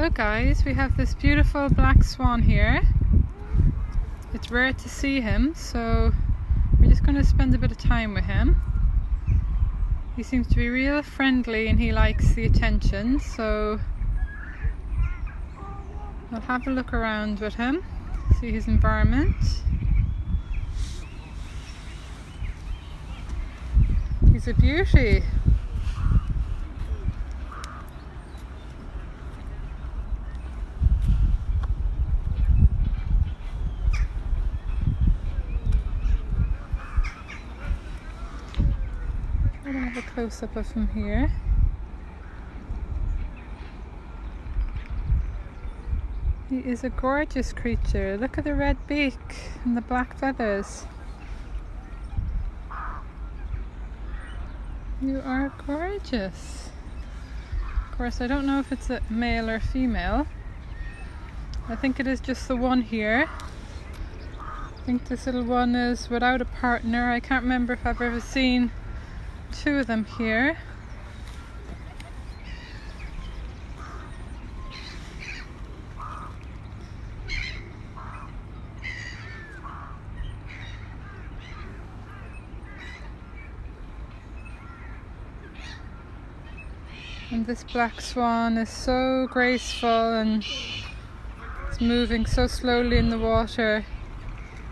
Hello guys, we have this beautiful black swan here. It's rare to see him, so we're just going to spend a bit of time with him. He seems to be real friendly and he likes the attention, so I'll have a look around with him, see his environment. He's a beauty. I'm going to have a close-up of him here. He is a gorgeous creature. Look at the red beak and the black feathers. You are gorgeous. Of course, I don't know if it's a male or female. I think it is just the one here. I think this little one is without a partner. I can't remember if I've ever seen two of them here. And this black swan is so graceful and it's moving so slowly in the water.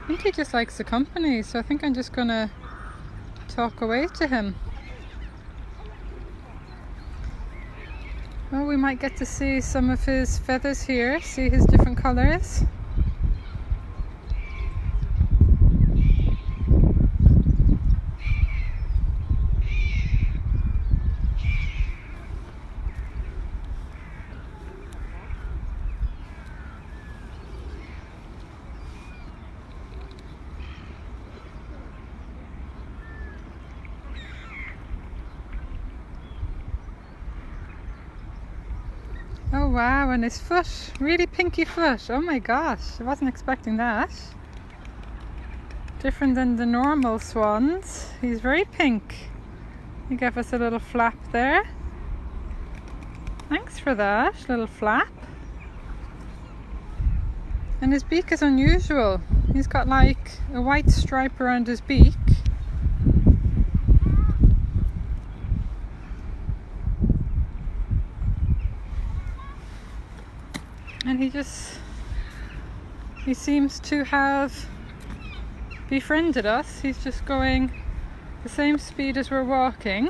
I think he just likes the company, so I think I'm just gonna talk away to him. Well, we might get to see some of his feathers here, see his different colours. Oh wow, and his foot, really pinky foot. Oh my gosh, I wasn't expecting that. Different than the normal swans. He's very pink. He gave us a little flap there. Thanks for that, little flap. And his beak is unusual. He's got like a white stripe around his beak. And he seems to have befriended us. He's just going the same speed as we're walking.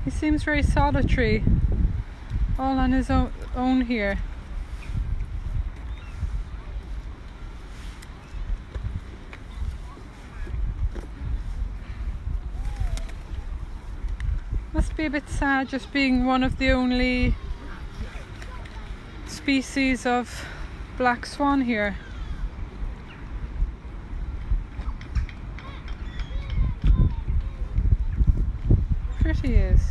He seems very solitary, all on his own here. Must be a bit sad just being one of the only species of black swan here. Pretty he is.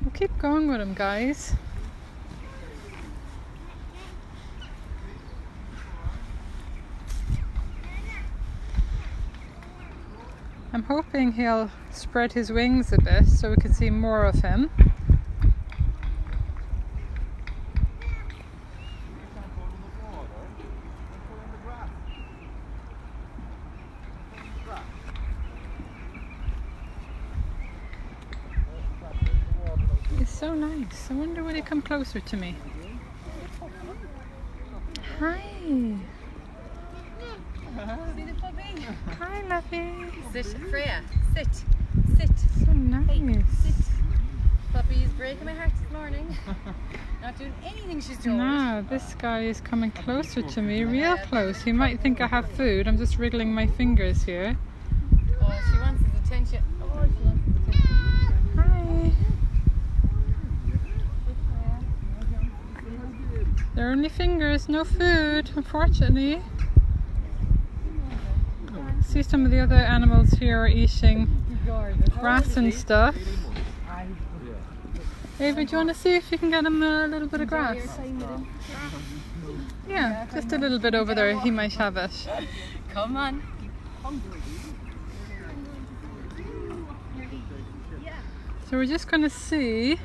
We'll keep going with him, guys. I'm hoping he'll spread his wings a bit so we can see more of him. It's so nice. I wonder will he come closer to me. Hi. See the puppy? Hi, lovey. Sit, Freya. Sit. Sit. So nice. Hey, sit. Puppy's breaking my heart this morning. Not doing anything she's doing. No, this guy is coming closer to me, real close. He might think I have food. I'm just wriggling my fingers here. Oh, she wants his attention. Oh, she wants his attention. Hi. They're only fingers, no food, unfortunately. See some of the other animals here are eating grass and stuff. Ava, do you want to see if you can get him a little bit of grass? Yeah, just a little bit over there. He might have it. Come on. So we're just going to see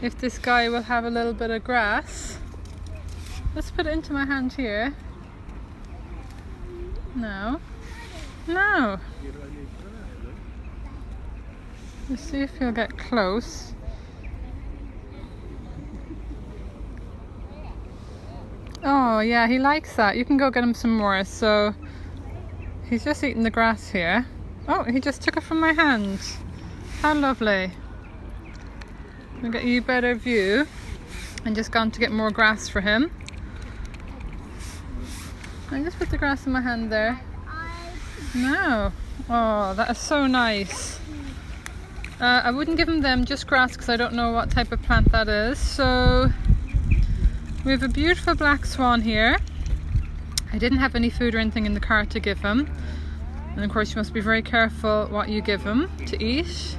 if this guy will have a little bit of grass. Let's put it into my hand here. No. No. Let's see if he'll get close. Oh yeah, he likes that. You can go get him some more. So he's just eating the grass here. Oh, he just took it from my hand. How lovely. I'll get you a better view. I'm just gone to get more grass for him. I just put the grass in my hand there. No. Oh, that is so nice. I wouldn't give him them, just grass, because I don't know what type of plant that is. So we have a beautiful black swan here. I didn't have any food or anything in the car to give him. And of course you must be very careful what you give him to eat.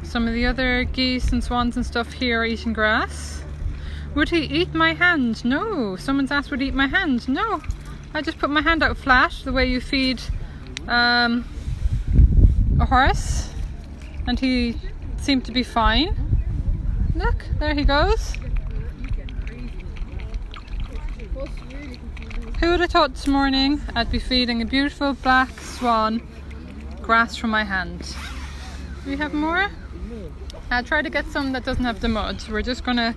Some of the other geese and swans and stuff here are eating grass. Would he eat my hand? No. Someone's asked would he eat my hand? No. I just put my hand out flat, the way you feed a horse. And he seemed to be fine. Look, there he goes. Who would have thought this morning I'd be feeding a beautiful black swan grass from my hand? Do we have more? I'll try to get some that doesn't have the mud. We're just going to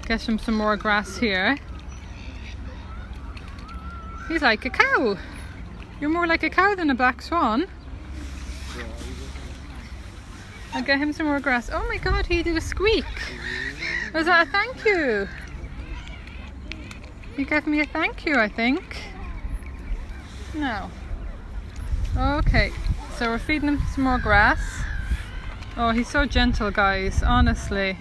get him some more grass here. He's like a cow. You're more like a cow than a black swan. I'll get him some more grass. Oh my god, he did a squeak. Was that a thank you? He gave me a thank you, I think. No. Okay, so we're feeding him some more grass. Oh, he's so gentle, guys, honestly.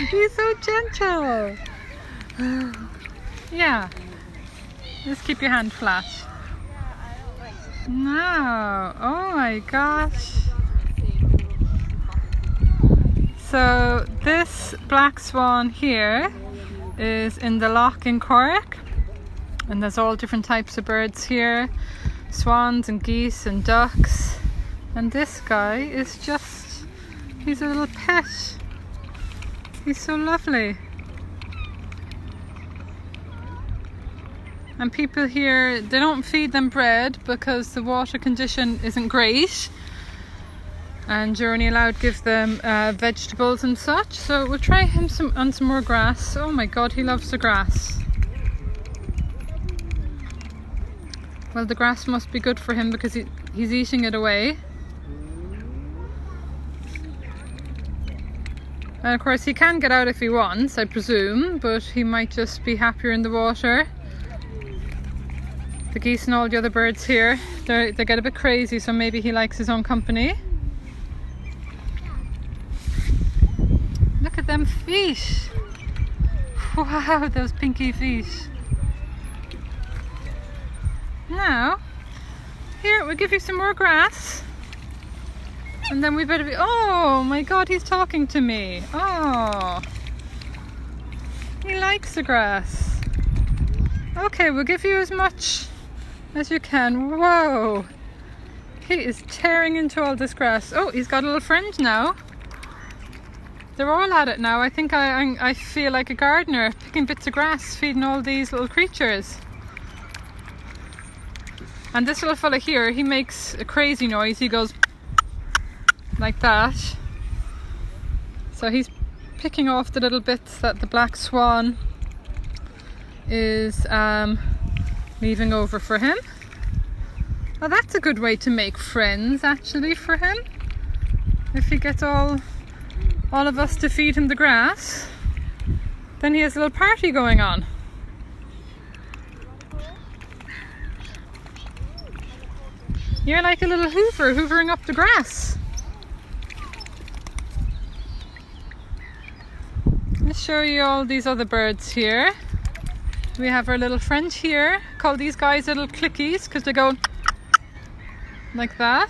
He's so gentle. Yeah. Just keep your hand flat. No. Oh my gosh. So this black swan here is in the loch in Cork, and there's all different types of birds here, swans and geese and ducks, and this guy is just, he's a little pet. He's so lovely. And people here, they don't feed them bread because the water condition isn't great, and you're only allowed to give them vegetables and such. So we'll try him on some more grass. Oh my god, he loves the grass. Well, the grass must be good for him because he's eating it away. And of course he can get out if he wants, I presume, but he might just be happier in the water. The geese and all the other birds here, they get a bit crazy, so maybe he likes his own company. Look at them feet! Wow, those pinky feet! Now, here, we'll give you some more grass. And then we better be... Oh my god, he's talking to me! Oh! He likes the grass. Okay, we'll give you as much as you can. Whoa! He is tearing into all this grass. Oh, he's got a little friend now. They're all at it now. I think I feel like a gardener, picking bits of grass, feeding all these little creatures. And this little fella here, he makes a crazy noise. He goes like that. So he's picking off the little bits that the black swan is leaving over for him. Well, that's a good way to make friends actually for him. If he gets all of us to feed him the grass, then he has a little party going on. You're like a little hoover, hoovering up the grass. Let's show you all these other birds here. We have our little friend here. Call these guys little clickies because they go like that.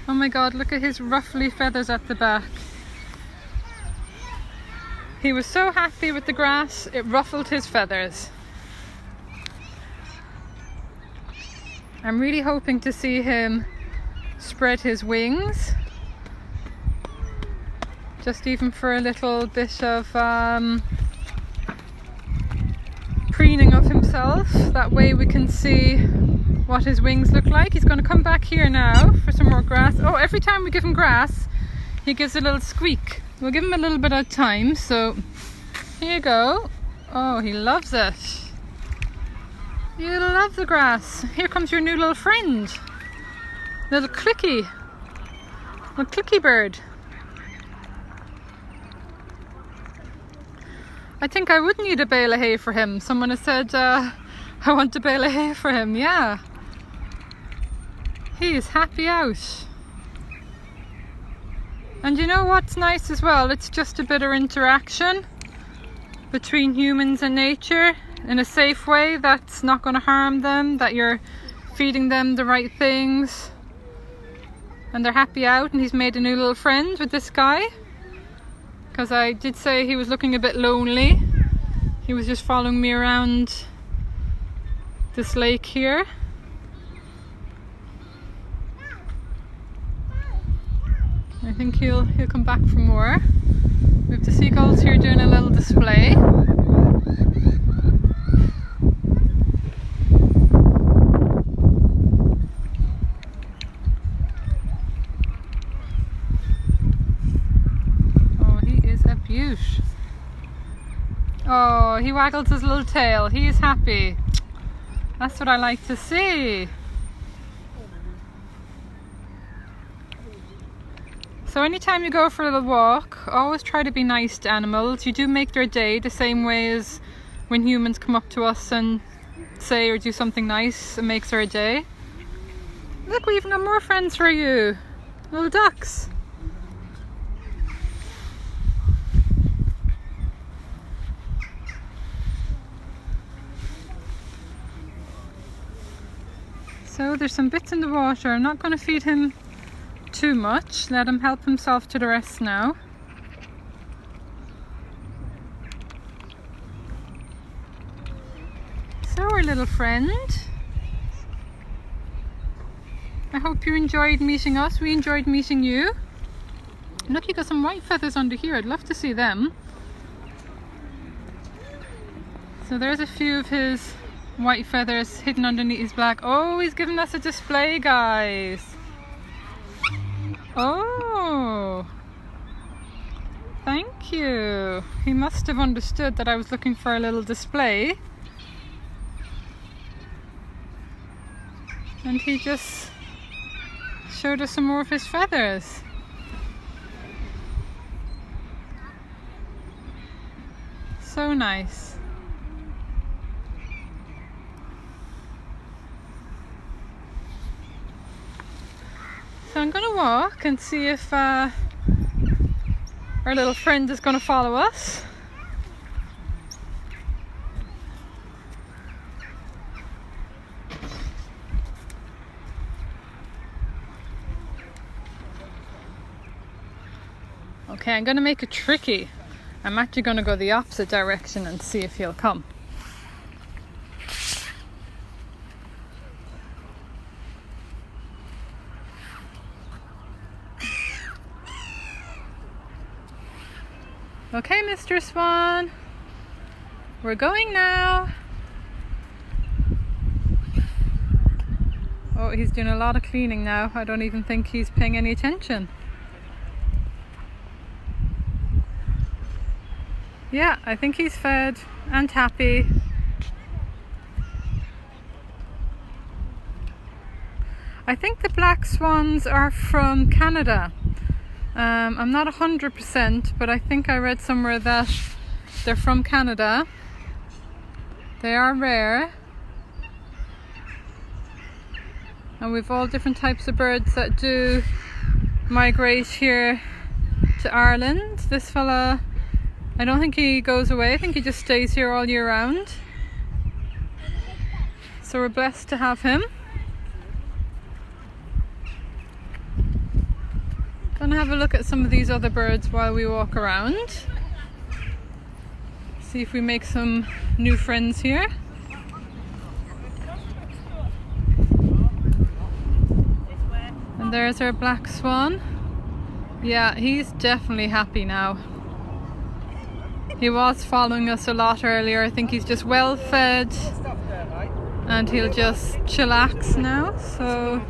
Oh my god, look at his ruffly feathers at the back. He was so happy with the grass, it ruffled his feathers. I'm really hoping to see him spread his wings. Just even for a little bit of preening of himself. That way we can see what his wings look like. He's going to come back here now for some more grass. Oh, every time we give him grass, he gives a little squeak. We'll give him a little bit of time, so here you go. Oh, he loves it. You love the grass. Here comes your new little friend. Little clicky. Little clicky bird. I think I would need a bale of hay for him. Someone has said, I want a bale of hay for him. Yeah. He is happy out. And you know what's nice as well? It's just a bit of interaction between humans and nature in a safe way that's not going to harm them, that you're feeding them the right things. And they're happy out, and he's made a new little friend with this guy. Because I did say he was looking a bit lonely. He was just following me around this lake here. I think he'll come back for more. We have the seagulls here doing a little display. Oh, he waggles his little tail. He is happy. That's what I like to see. So anytime you go for a little walk, always try to be nice to animals. You do make their day the same way as when humans come up to us and say or do something nice. It makes our day. Look, we even got more friends for you. Little ducks. So there's some bits in the water. I'm not going to feed him too much. Let him help himself to the rest now. So our little friend. I hope you enjoyed meeting us. We enjoyed meeting you. Look, you got some white feathers under here. I'd love to see them. So there's a few of his white feathers hidden underneath his black. Oh, he's giving us a display, guys. Oh, thank you. He must have understood that I was looking for a little display. And he just showed us some more of his feathers. So nice. So I'm going to walk and see if our little friend is going to follow us. Okay, I'm going to make it tricky. I'm actually going to go the opposite direction and see if he'll come. Okay, Mr. Swan, we're going now. Oh, he's doing a lot of cleaning now. I don't even think he's paying any attention. Yeah, I think he's fed and happy. I think the black swans are from Canada. I'm not 100%, but I think I read somewhere that they're from Canada. They are rare. And we've all different types of birds that do migrate here to Ireland. This fella, I don't think he goes away. I think he just stays here all year round. So we're blessed to have him. Gonna have a look at some of these other birds while we walk around. See if we make some new friends here. And there's our black swan. Yeah, he's definitely happy now. He was following us a lot earlier. I think he's just well fed and he'll just chillax now. So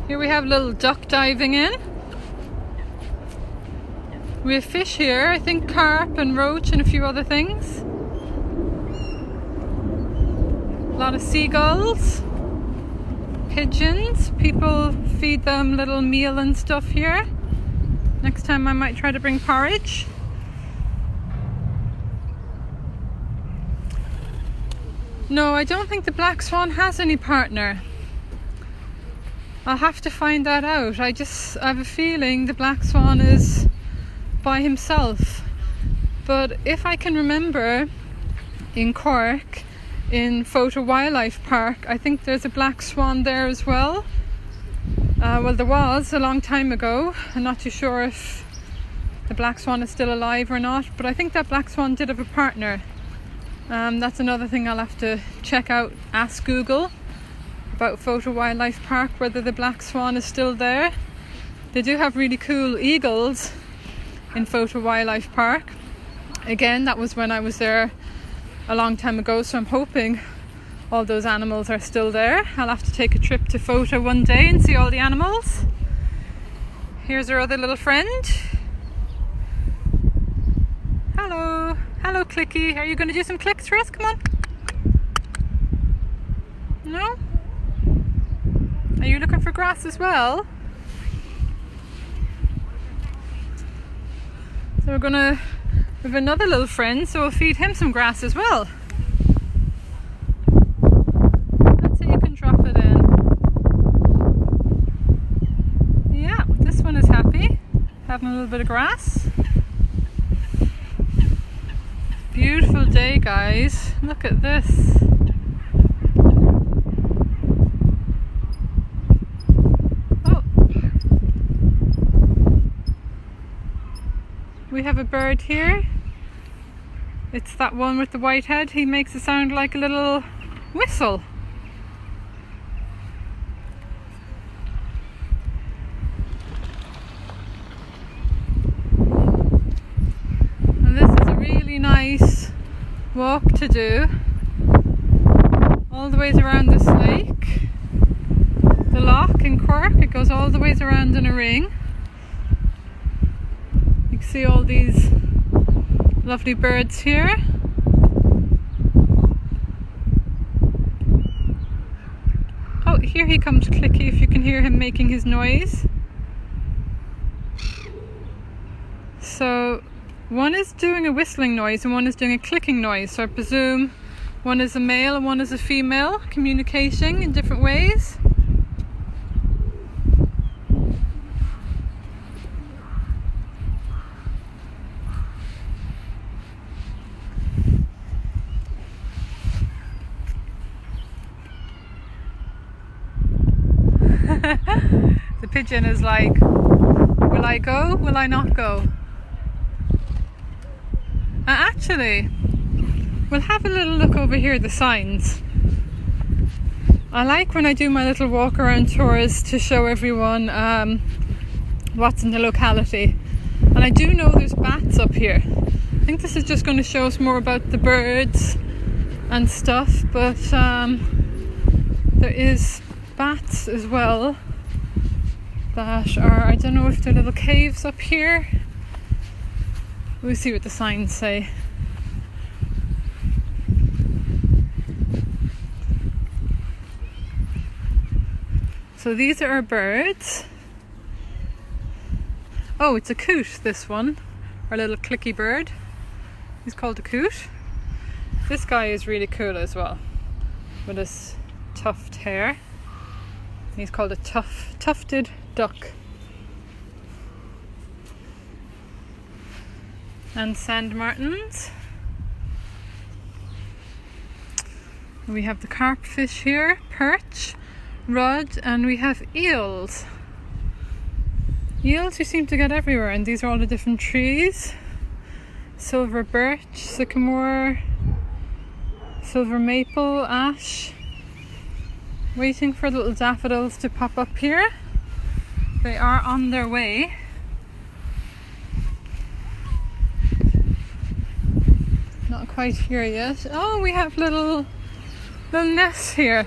here we have a little duck diving in. We have fish here, I think carp and roach and a few other things. A lot of seagulls, pigeons. People feed them little meal and stuff here. Next time I might try to bring porridge. No, I don't think the black swan has any partner. I'll have to find that out. I have a feeling the black swan is by himself. But if I can remember, in Cork, in Photo Wildlife Park, I think there's a black swan there as well. Well, there was a long time ago. I'm not too sure if the black swan is still alive or not, but I think that black swan did have a partner. That's another thing I'll have to check out, ask Google about Photo Wildlife Park, whether the black swan is still there. They do have really cool eagles in Photo Wildlife Park. Again, that was when I was there a long time ago, so I'm hoping all those animals are still there. I'll have to take a trip to Photo one day and see all the animals. Here's our other little friend. Hello. Hello, Clicky. Are you going to do some clicks for us? Come on. No? Are you looking for grass as well? So we have another little friend, so we'll feed him some grass as well. Let's see, you can drop it in. Yeah, this one is happy, having a little bit of grass. Beautiful day, guys. Look at this. Oh, we have a bird here. It's that one with the white head. He makes it sound like a little whistle. And this is a really nice walk to do. All the ways around this lake. The loch in Cork, it goes all the ways around in a ring. You can see all these lovely birds here. Oh, here he comes, Clicky, if you can hear him making his noise. So one is doing a whistling noise and one is doing a clicking noise, so I presume one is a male and one is a female, communicating in different ways. The pigeon is like, will I go? Will I not go? Actually, we'll have a little look over here at the signs. I like when I do my little walk around tours to show everyone what's in the locality. And I do know there's bats up here. I think this is just going to show us more about the birds and stuff, but there is bats as well that are, I don't know if they're little caves up here. We'll see what the signs say. So these are our birds. Oh, it's a coot, this one. Our little clicky bird. He's called a coot. This guy is really cool as well, with his tuft hair. He's called a tufted duck. and sand martins. We have the carp fish here, perch, rudd, and we have eels. Eels you seem to get everywhere, and these are all the different trees. Silver birch, sycamore, silver maple, ash. Waiting for little daffodils to pop up here. They are on their way. Not quite here yet. Oh, we have little nests here.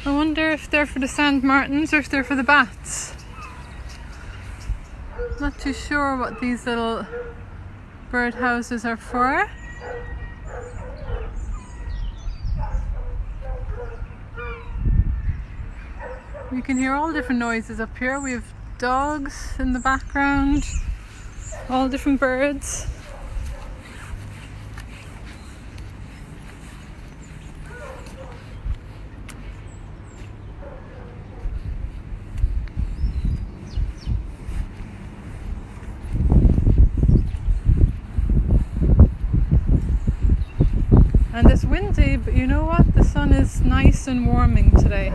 I wonder if they're for the sand martins or if they're for the bats. Not too sure what these little bird houses are for. You can hear all different noises up here. We have dogs in the background, all different birds. And it's windy, but you know what? The sun is nice and warming today.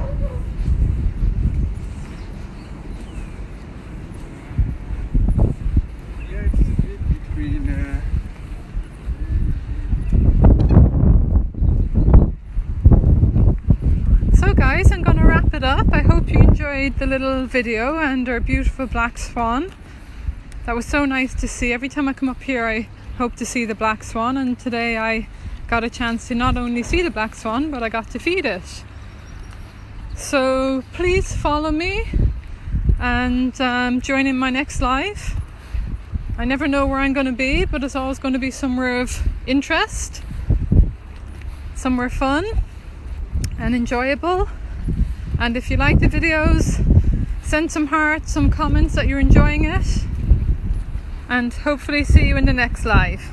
So guys, I'm going to wrap it up. I hope you enjoyed the little video and our beautiful black swan. That was so nice to see. Every time I come up here I hope to see the black swan, and today I got a chance to not only see the black swan, but I got to feed it. So please follow me and join in my next live. I never know where I'm going to be, but it's always going to be somewhere of interest, somewhere fun and enjoyable. And if you like the videos, send some hearts, some comments that you're enjoying it, and hopefully see you in the next live.